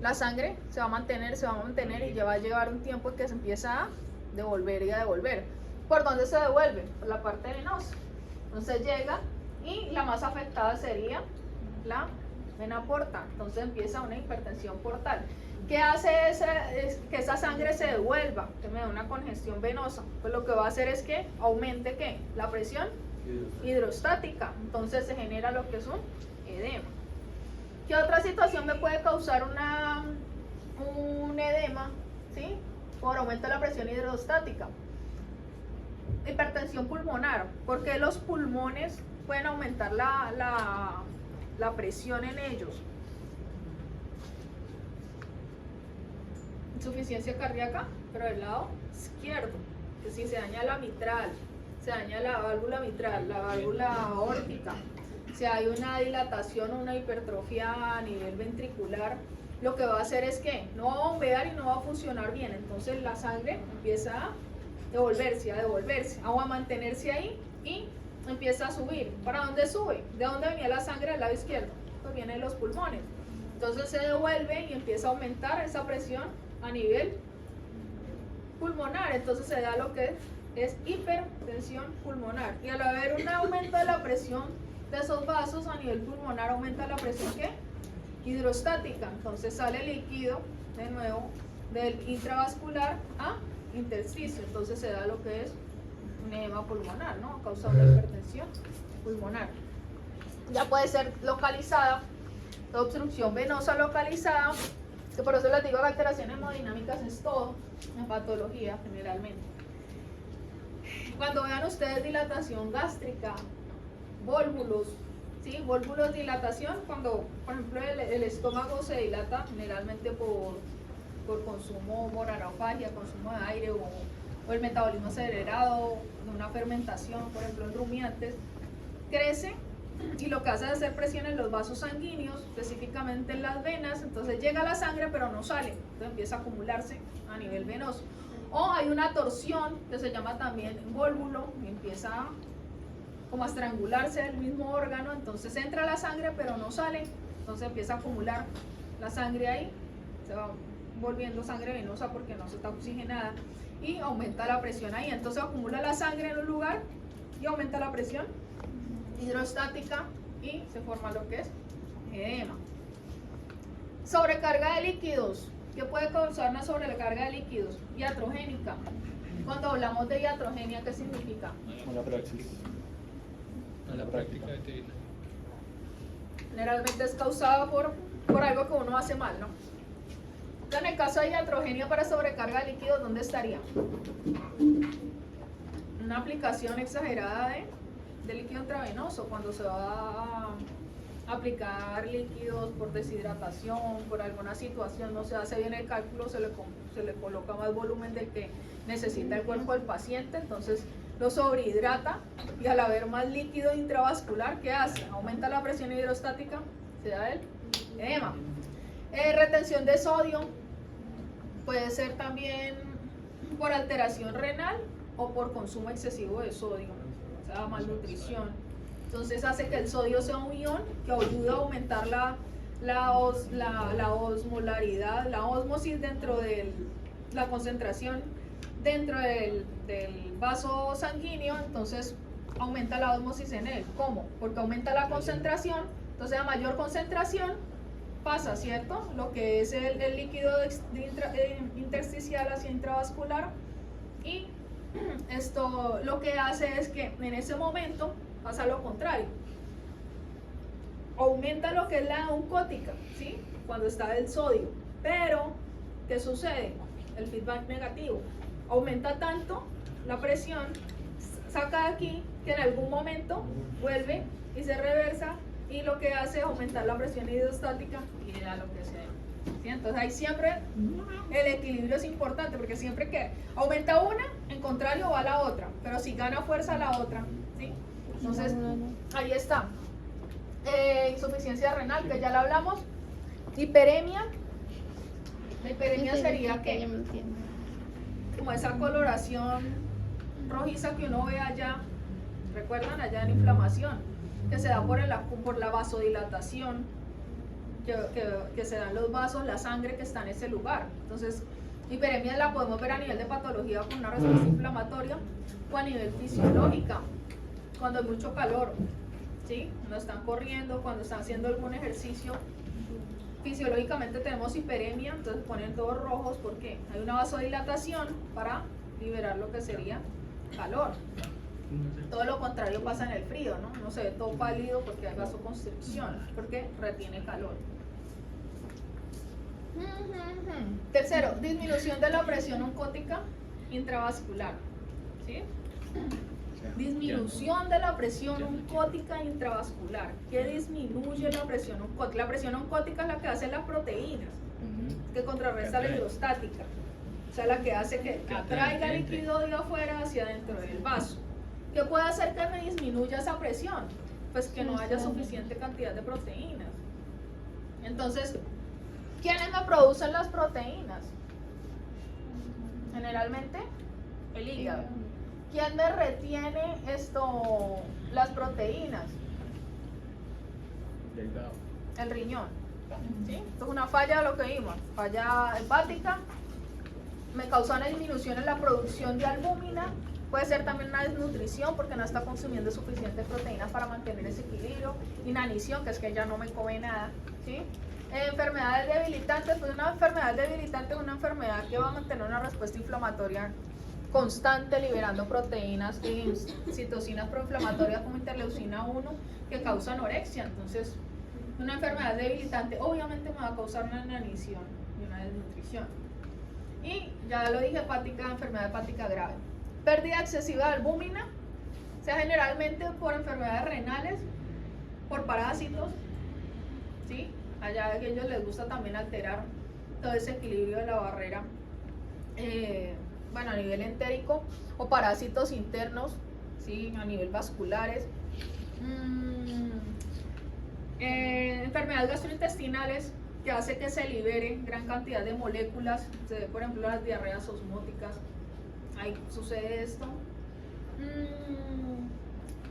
Speaker 1: La sangre se va a mantener y ya va a llevar un tiempo en que se empieza a devolver y a devolver. ¿Por dónde se devuelve? Por la parte venosa. Entonces llega y la más afectada sería la vena porta. Entonces empieza una hipertensión portal. ¿Qué hace que esa sangre se devuelva? Que me da una congestión venosa. Pues lo que va a hacer es que aumente ¿qué? La presión hidrostática. Entonces se genera lo que es un edema. ¿Qué otra situación me puede causar un edema? ¿Sí? Por aumento de la presión hidrostática. Hipertensión pulmonar. ¿Por qué los pulmones pueden aumentar la presión en ellos? Insuficiencia cardíaca, pero del lado izquierdo. Que si se daña la mitral, se daña la válvula mitral, la válvula aórtica, si hay una dilatación o una hipertrofia a nivel ventricular, lo que va a hacer es que no va a bombear y no va a funcionar bien. Entonces la sangre empieza a devolverse, o a mantenerse ahí y empieza a subir. ¿Para dónde sube? ¿De dónde venía la sangre del lado izquierdo? Pues viene de los pulmones. Entonces se devuelve y empieza a aumentar esa presión a nivel pulmonar. Entonces se da lo que es hipertensión pulmonar. Y al haber un aumento de la presión de esos vasos a nivel pulmonar, aumenta la presión ¿qué? Hidrostática. Entonces sale líquido de nuevo del intravascular a intersticio. Entonces se da lo que es un edema pulmonar, ¿no? A causa de una hipertensión pulmonar. Ya puede ser localizada, la obstrucción venosa localizada, que por eso les digo que alteraciones hemodinámicas es todo en patología generalmente. Cuando vean ustedes dilatación gástrica, vólvulos, ¿sí? Vólvulos, dilatación, cuando por ejemplo el estómago se dilata generalmente por consumo, por anafagia, consumo de aire o el metabolismo acelerado, de una fermentación, por ejemplo en rumiantes, crece y lo que hace es hacer presión en los vasos sanguíneos, específicamente en las venas. Entonces llega la sangre pero no sale, entonces empieza a acumularse a nivel venoso. O hay una torsión que se llama también vólvulo, y empieza como a estrangularse el mismo órgano, entonces entra la sangre pero no sale, entonces empieza a acumular la sangre ahí, se va volviendo sangre venosa porque no se está oxigenada y aumenta la presión ahí. Entonces acumula la sangre en un lugar y aumenta la presión hidrostática y se forma lo que es edema. Sobrecarga de líquidos. ¿Qué puede causar una sobrecarga de líquidos? Iatrogénica. Cuando hablamos de iatrogenia, ¿qué significa?
Speaker 5: Una praxis.
Speaker 6: La práctica de teoría.
Speaker 1: Generalmente es causada por algo que uno hace mal, ¿no? En el caso de iatrogenia para sobrecarga de líquidos, ¿dónde estaría? Una aplicación exagerada de líquido intravenoso, cuando se va a aplicar líquidos por deshidratación, por alguna situación, no se hace bien el cálculo, se le coloca más volumen del que necesita el cuerpo del paciente, entonces lo sobrehidrata y al haber más líquido intravascular, ¿qué hace? Aumenta la presión hidrostática, se da el edema. Retención de sodio puede ser también por alteración renal o por consumo excesivo de sodio, o sea, malnutrición. Entonces hace que el sodio sea un ion que ayuda a aumentar la osmolaridad, la ósmosis dentro de la concentración dentro del vaso sanguíneo, entonces aumenta la ósmosis en él. ¿Cómo? Porque aumenta la concentración, entonces a mayor concentración pasa, ¿cierto? Lo que es el líquido intersticial hacia intravascular, y esto lo que hace es que en ese momento pasa lo contrario, aumenta lo que es la oncótica, ¿sí? Cuando está el sodio, pero ¿qué sucede? El feedback negativo, aumenta tanto la presión, saca de aquí, que en algún momento vuelve y se reversa, y lo que hace es aumentar la presión hidrostática y da lo que sea. ¿Sí? Entonces ahí siempre el equilibrio es importante, porque siempre que aumenta una, en contrario va la otra, pero si gana fuerza la otra, ¿sí? Entonces ahí está. Insuficiencia renal, que ya la hablamos. Hiperemia. La hiperemia sería que como esa coloración rojiza que uno ve allá, recuerdan allá en inflamación, que se da por la vasodilatación que se dan los vasos, la sangre que está en ese lugar. Entonces hiperemia la podemos ver a nivel de patología con una respuesta inflamatoria, o a nivel fisiológica cuando hay mucho calor, ¿sí? Cuando están corriendo, cuando están haciendo algún ejercicio, fisiológicamente tenemos hiperemia, entonces ponen todos rojos porque hay una vasodilatación para liberar lo que sería calor. Todo lo contrario pasa en el frío, ¿no? No se ve todo pálido porque hay vasoconstricción, porque retiene calor. Tercero, disminución de la presión oncótica intravascular, ¿sí? Disminución de la presión oncótica intravascular. ¿Qué disminuye la presión oncótica? La presión oncótica es la que hacen las proteínas, que contrarresta la hidrostática, o sea, la que hace que atraiga líquido de afuera hacia dentro del vaso. ¿Qué puede hacer que me disminuya esa presión? Pues que no haya suficiente cantidad de proteínas. Entonces, ¿quiénes me producen las proteínas? Generalmente El hígado. ¿Quién me retiene las proteínas? El riñón. ¿Sí? Esto es una falla de lo que vimos, falla hepática, me causa una disminución en la producción de albúmina, puede ser también una desnutrición porque no está consumiendo suficiente proteína para mantener ese equilibrio, inanición, que es que ya no me come nada, ¿sí? Enfermedades debilitantes, pues una enfermedad debilitante es una enfermedad que va a mantener una respuesta inflamatoria constante, liberando proteínas y citocinas proinflamatorias como interleucina 1 que causa anorexia. Entonces, una enfermedad debilitante obviamente me va a causar una inanición y una desnutrición. Y ya lo dije, hepática, enfermedad hepática grave. Pérdida excesiva de albúmina, o sea, generalmente por enfermedades renales, por parásitos, ¿sí? Allá a ellos les gusta también alterar todo ese equilibrio de la barrera, bueno, a nivel entérico, o parásitos internos, ¿sí? A nivel vasculares. Enfermedades gastrointestinales que hace que se libere gran cantidad de moléculas, se ve por ejemplo las diarreas osmóticas, ahí sucede esto.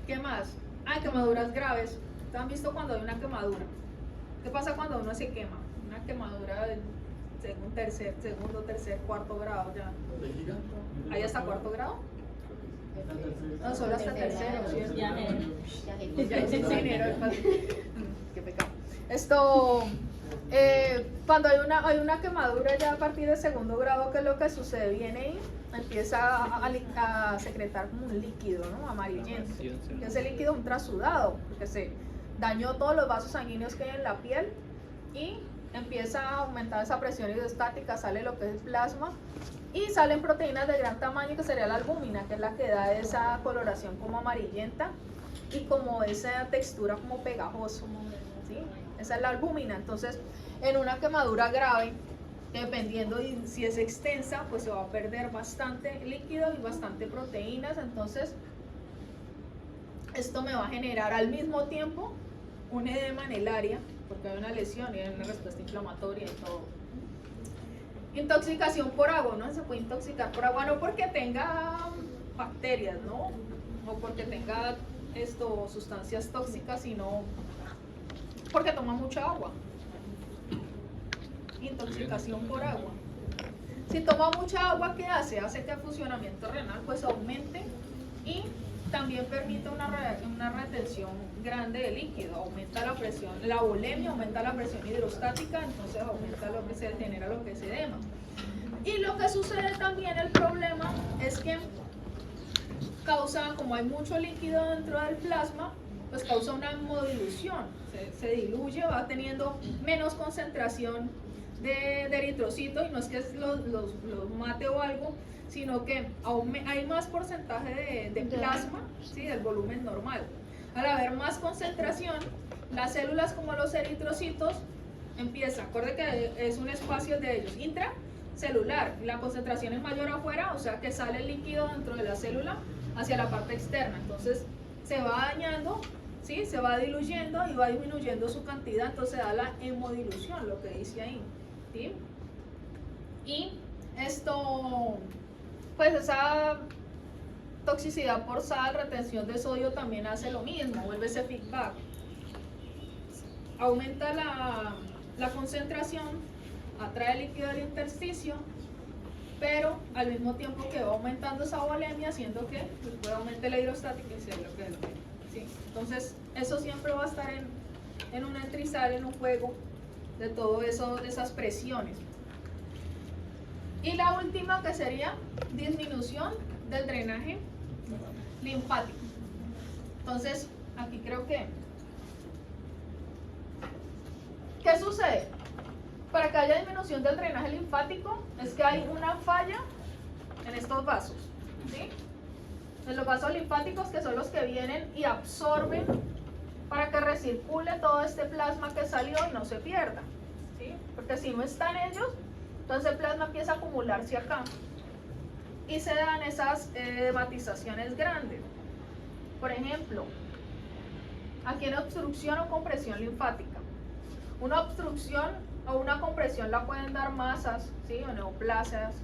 Speaker 1: ¿Qué más? Quemaduras graves. ¿Te han visto cuando hay una quemadura? ¿Qué pasa cuando uno se quema? Una quemadura de segundo, tercer, cuarto grado ya. ¿Ahí hasta cuarto grado? No, solo hasta tercero. Qué pecado. Cuando hay una quemadura ya a partir del segundo grado, ¿qué es lo que sucede? Viene y empieza a secretar como un líquido, ¿no? Amarillento. Ese líquido es un trasudado, porque se dañó todos los vasos sanguíneos que hay en la piel y empieza a aumentar esa presión hidrostática, sale lo que es el plasma y salen proteínas de gran tamaño que sería la albúmina, que es la que da esa coloración como amarillenta y como esa textura como pegajoso, ¿sí? Esa es la albúmina. Entonces, en una quemadura grave, dependiendo de si es extensa, pues se va a perder bastante líquido y bastante proteínas. Entonces, esto me va a generar al mismo tiempo un edema en el área, porque hay una lesión y hay una respuesta inflamatoria y todo. Intoxicación por agua, ¿no? Se puede intoxicar por agua, no porque tenga bacterias, ¿no? O porque tenga sustancias tóxicas, sino porque toma mucha agua. Intoxicación por agua. Si toma mucha agua, ¿qué hace? Hace que el funcionamiento renal pues aumente y también permite una retención grande de líquido, aumenta la presión, la volemia, aumenta la presión hidrostática, entonces aumenta lo que se genera, lo que es edema. Y lo que sucede también, el problema es que causa, como hay mucho líquido dentro del plasma, pues causa una hemodilución, se diluye, va teniendo menos concentración de eritrocitos, y no es que los mate o algo, sino que hay más porcentaje de plasma, ¿sí? Del volumen normal. Al haber más concentración, las células como los eritrocitos acuerde que es un espacio de ellos intracelular, la concentración es mayor afuera, o sea que sale el líquido dentro de la célula hacia la parte externa, entonces se va dañando, ¿sí? Se va diluyendo y va disminuyendo su cantidad, entonces da la hemodilución, lo que dice ahí, ¿sí? Y pues esa toxicidad por sal, retención de sodio también hace lo mismo, vuelve ese feedback. Aumenta la concentración, atrae líquido del intersticio, pero al mismo tiempo que va aumentando esa volemia, haciendo que pues, pueda aumentar la hidrostática y sea lo que es. ¿Sí? Entonces, eso siempre va a estar en un entrizal, en un juego de todo eso, de esas presiones. Y la última que sería disminución del drenaje linfático. Entonces, aquí creo que ¿qué sucede? Para que haya disminución del drenaje linfático es que hay una falla en estos vasos, ¿sí? En los vasos linfáticos, que son los que vienen y absorben para que recircule todo este plasma que salió y no se pierda, ¿sí? Porque si no están ellos, entonces el plasma empieza a acumularse acá y se dan esas hematizaciones grandes. Por ejemplo, aquí en obstrucción o compresión linfática. Una obstrucción o una compresión la pueden dar masas, ¿sí? O neoplasias,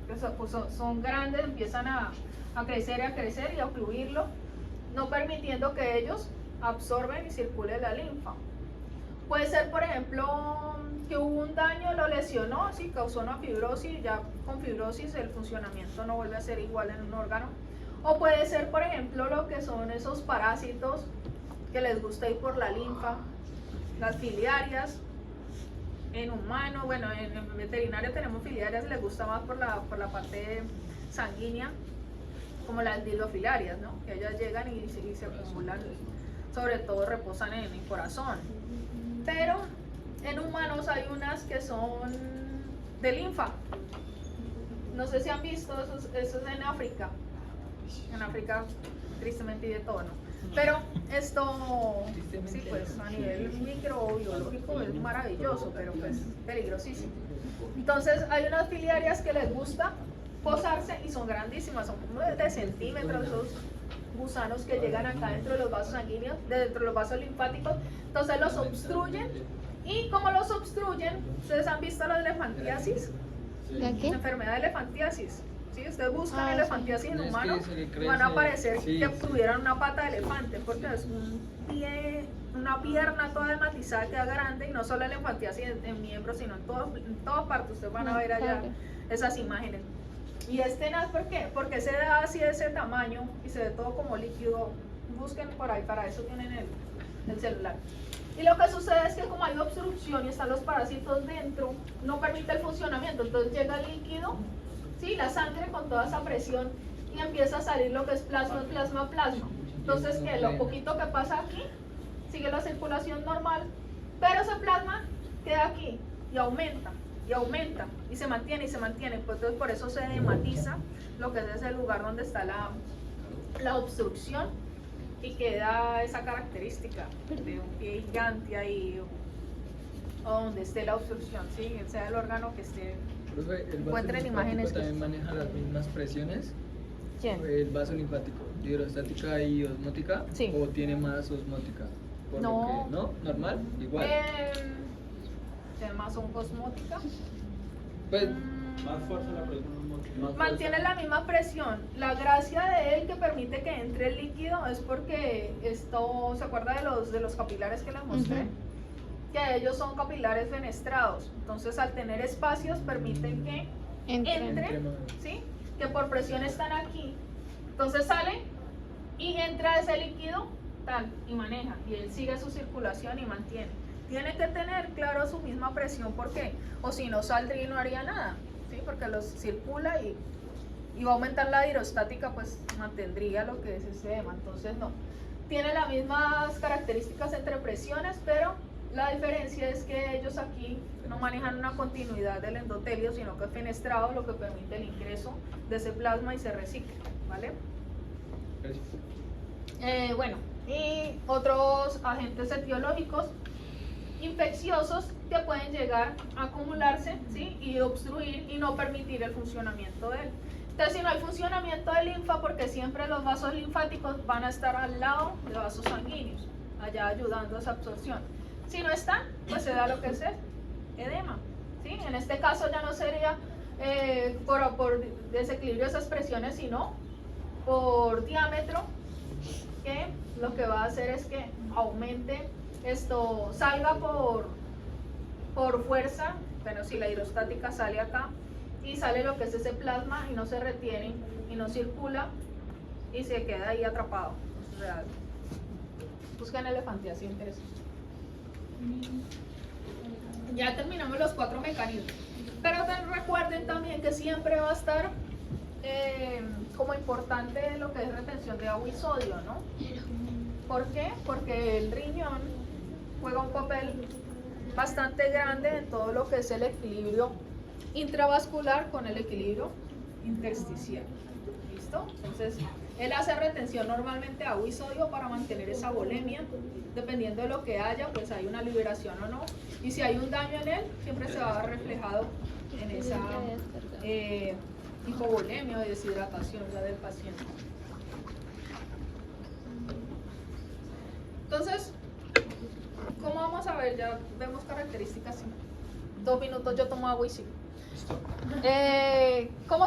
Speaker 1: pues son grandes, empiezan a crecer y a ocluirlo, no permitiendo que ellos absorben y circule la linfa. Puede ser, por ejemplo, que hubo un daño, lo lesionó, sí, causó una fibrosis, ya con fibrosis el funcionamiento no vuelve a ser igual en un órgano. O puede ser, por ejemplo, lo que son esos parásitos que les gusta ir por la linfa, las filiarias. En humano, bueno, en veterinario tenemos filiarias, les gusta más por la parte sanguínea, como las dilofilarias, ¿no? Que ellas llegan y se acumulan, sobre todo reposan en el corazón. Pero en humanos hay unas que son de linfa. No sé si han visto, eso es en África. En África, tristemente, y de todo, ¿no? Pero esto, sí, pues a nivel microbiológico es maravilloso, pero pues peligrosísimo. Entonces hay unas filiarias que les gusta posarse y son grandísimas, son como de centímetros, esos gusanos que llegan acá dentro de los vasos sanguíneos, dentro de los vasos linfáticos, entonces los obstruyen. Y como los obstruyen, ¿ustedes han visto la elefantiasis?
Speaker 2: ¿La qué?
Speaker 1: La enfermedad de elefantiasis. ¿Sí? Ustedes buscan
Speaker 2: Sí.
Speaker 1: elefantiasis en
Speaker 6: Es que
Speaker 1: humanos,
Speaker 6: se le crece,
Speaker 1: van a aparecer
Speaker 6: sí,
Speaker 1: que
Speaker 6: sí.
Speaker 1: tuvieran una pata de elefante, porque es un pie, una pierna toda hematizada, queda grande, y no solo elefantiasis en miembros, sino en todas partes. Ustedes van a ver allá esas imágenes. Y es tenaz, ¿por qué? Porque se da así de ese tamaño y se ve todo como líquido. Busquen por ahí, para eso tienen el celular. Y lo que sucede es que como hay obstrucción y están los parásitos dentro, no permite el funcionamiento. Entonces llega el líquido, ¿sí? La sangre con toda esa presión, y empieza a salir lo que es plasma. Entonces, que lo poquito que pasa aquí, sigue la circulación normal, pero ese plasma queda aquí y aumenta. Y se mantiene. Pues entonces por eso se hematiza lo que es ese lugar donde está la obstrucción, y queda esa característica de un pie gigante ahí, o donde esté la obstrucción, ¿sí? Sea el órgano que esté.
Speaker 6: Profe, ¿el vaso
Speaker 1: Encuentren
Speaker 6: linfático
Speaker 1: imágenes que-
Speaker 6: también maneja las mismas presiones?
Speaker 1: ¿Quién?
Speaker 6: ¿El vaso linfático, hidrostática y osmótica?
Speaker 1: Sí.
Speaker 6: ¿O tiene más osmótica? Por lo
Speaker 1: No.
Speaker 6: que- ¿no? ¿Normal? Igual.
Speaker 1: Más osmótica.
Speaker 6: Pues,
Speaker 3: Más fuerza la presión.
Speaker 1: Mantiene la misma presión. La gracia de él, que permite que entre el líquido, es porque esto, ¿se acuerda de los capilares que les mostré?
Speaker 2: Ujú.
Speaker 1: Que ellos son capilares fenestrados. Entonces, al tener espacios, permiten que
Speaker 2: Entren.
Speaker 1: entre, ¿sí? Que por presión están aquí. Entonces sale y entra ese líquido tal y maneja, y él sigue su circulación y mantiene. Tiene que tener claro su misma presión, ¿por qué? O si no, saldría y no haría nada, ¿sí? Porque los circula y va a aumentar la hidrostática, pues mantendría lo que es ese edema. Entonces no, tiene las mismas características entre presiones, pero la diferencia es que ellos aquí no manejan una continuidad del endotelio, sino que es fenestrado, lo que permite el ingreso de ese plasma y se recicla, ¿vale? Bueno, y otros agentes etiológicos infecciosos que pueden llegar a acumularse, ¿sí? Y obstruir y no permitir el funcionamiento de él. Entonces, si no hay funcionamiento de linfa, porque siempre los vasos linfáticos van a estar al lado de vasos sanguíneos, allá ayudando a esa absorción. Si no están, pues se da lo que es el edema, ¿sí? En este caso ya no sería por desequilibrio de esas presiones, sino por diámetro, que lo que va a hacer es que aumente esto, salga por fuerza. Bueno, si la hidrostática sale acá y sale lo que es ese plasma y no se retiene y no circula y se queda ahí atrapado. Es real. Busquen elefantiasis, interesante. Ya terminamos los 4 mecanismos, pero recuerden también que siempre va a estar como importante lo que es retención de agua y sodio, ¿no? ¿Por qué? Porque el riñón juega un papel bastante grande en todo lo que es el equilibrio intravascular con el equilibrio intersticial. ¿Listo? Entonces, él hace retención normalmente de agua y sodio para mantener esa volemia. Dependiendo de lo que haya, pues hay una liberación o no. Y si hay un daño en él, siempre se va a ver reflejado en esa hipovolemia o deshidratación ya del paciente. Entonces, ¿cómo vamos a ver? Ya vemos características. 2 minutos yo tomo agua y sigo. ¿Cómo